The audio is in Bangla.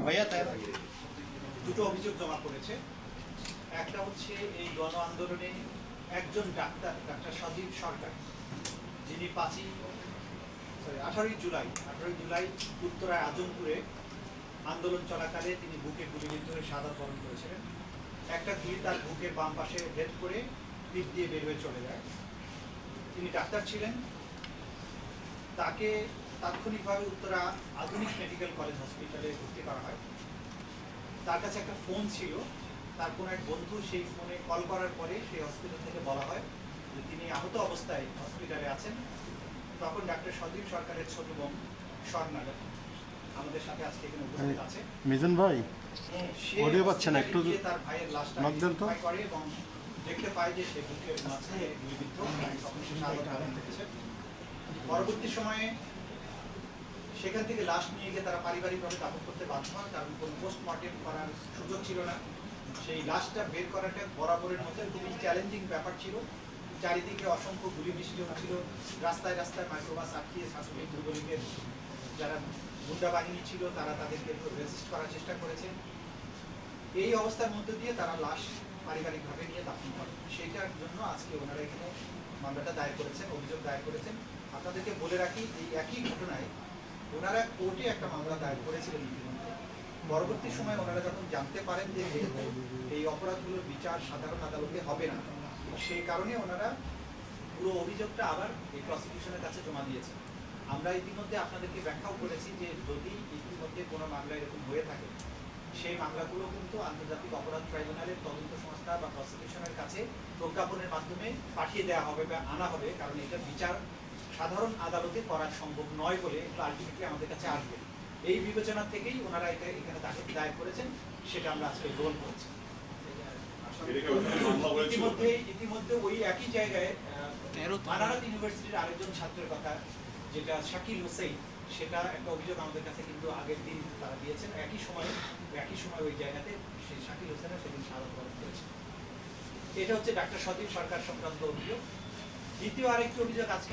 ভাইয়া তাই দুটো অভিযোগ জমা করেছে। একটা হচ্ছে এই গণ আন্দোলনে একজন ডাক্তার সজীব সরকার, যিনি 18ই জুলাই উত্তরায় আজমপুরে আন্দোলন চলাকালে তিনি বুকে গুলিবিদ্ধ হয়ে শাহাদাত বরণ করেছিলেন। একটা গুলি তার বুকের বাম পাশে ভেদ করে পিঠ দিয়ে বের হয়ে চলে যায়। তিনি ডাক্তার ছিলেন। তাকে তাৎক্ষণিকভাবে উত্তরা আধুনিক মেডিকেল কলেজ হসপিটালে ভর্তি করা হয়। তার কাছে একটা ফোন ছিল, তার কোনো এক বন্ধু সেই ফোনে কল করার পরে সেই হসপিটাল থেকে বলা হয় যে তিনি আহত অবস্থায় হসপিটালে আছেন। তখন ডাক্তার সজীব সরকারের ছোট বোন স্বর্ণা আমাদের সাথে আজকে এখানে উপস্থিত আছে। মিজান ভাই অডিও পাচ্ছেন সে একটু তার ভাইয়ের লাশটা আইডেন্টিফাই করে এবং দেখতে পায় যে সে বুকের মাঝখানে গুলিবিদ্ধ, তখন সে শাহাদাত বরণ করেছে। পরবর্তী সময়ে সেখান থেকে লাশ নিয়ে গিয়ে তারা পারিবারিকভাবে দাফন করতে বাধ্য হন, কারণ কোনো পোস্টমর্টেম করার সুযোগ ছিল না। সেই লাশটা বের করাটা বরাবরের মতো খুবই চ্যালেঞ্জিং ব্যাপার ছিল। চারিদিকে অসংখ্য গুলি বৃষ্টি হচ্ছিল, রাস্তায় রাস্তায় মাইক্রোবাস আটকিয়ে ছাত্রলীগ যুবলীগের যারা গুন্ডা বাহিনী ছিল তারা তাদেরকে রেজিস্ট করার চেষ্টা করেছে। এই অবস্থার মধ্যে দিয়ে তারা লাশ পারিবারিকভাবে নিয়ে দাফন করে। সেইটার জন্য আজকে ওনারা এখানে মামলাটা দায়ের করেছেন, অভিযোগ দায়ের করেছেন। আপনাদেরকে বলে রাখি, এই একই ঘটনায় ওনারা কোর্টে একটা মামলা দায়ের করেছিলেন ইতিমধ্যে। পরবর্তী সময় ওনারা যখন জানতে পারেন যে যেহেতু এই অপরাধগুলোর বিচার সাধারণ আদালতে হবে না, সেই কারণে ওনারা পুরো অভিযোগটা আবার এই প্রসিকিউশনের কাছে জমা দিয়েছেন। আমরা ইতিমধ্যে আপনাদেরকে ব্যাখ্যাও করেছি যে যদি ইতিমধ্যে কোনো মামলা এরকম হয়ে থাকে, সেই মামলাগুলো কিন্তু আন্তর্জাতিক অপরাধ ট্রাইব্যুনালের তদন্ত সংস্থা বা প্রসিকিউশনের কাছে প্রজ্ঞাপনের মাধ্যমে পাঠিয়ে দেওয়া হবে বা আনা হবে, কারণ এটা বিচার সাধারণ আদালতে করা সম্ভব নয় বলে এটা আলটিমেটলি আমাদের কাছে আসবে। এই বিবেচনা থেকেই ওনারা এটা এখানে দায়ের করেছেন, সেটা আমরা আজকে গ্রহণ করছি। ইতিমধ্যে ওই একই জায়গায় মানারাত ইউনিভার্সিটির আরেকজন ছাত্রের কথা, যেটা শাকিল হোসেন, সেটা একটা অভিযোগ আমাদের কাছে কিন্তু আগের দিন তারা দিয়েছেন। একই সময় ওই জায়গাতে সেই শাকিল হোসেনের সেদিন শাহাদাত বরণ করেছে। এটা হচ্ছে ডাক্তার সজীব সরকার সংক্রান্ত অভিযোগ। দ্বিতীয় আরেকটি অভিযোগ আজকে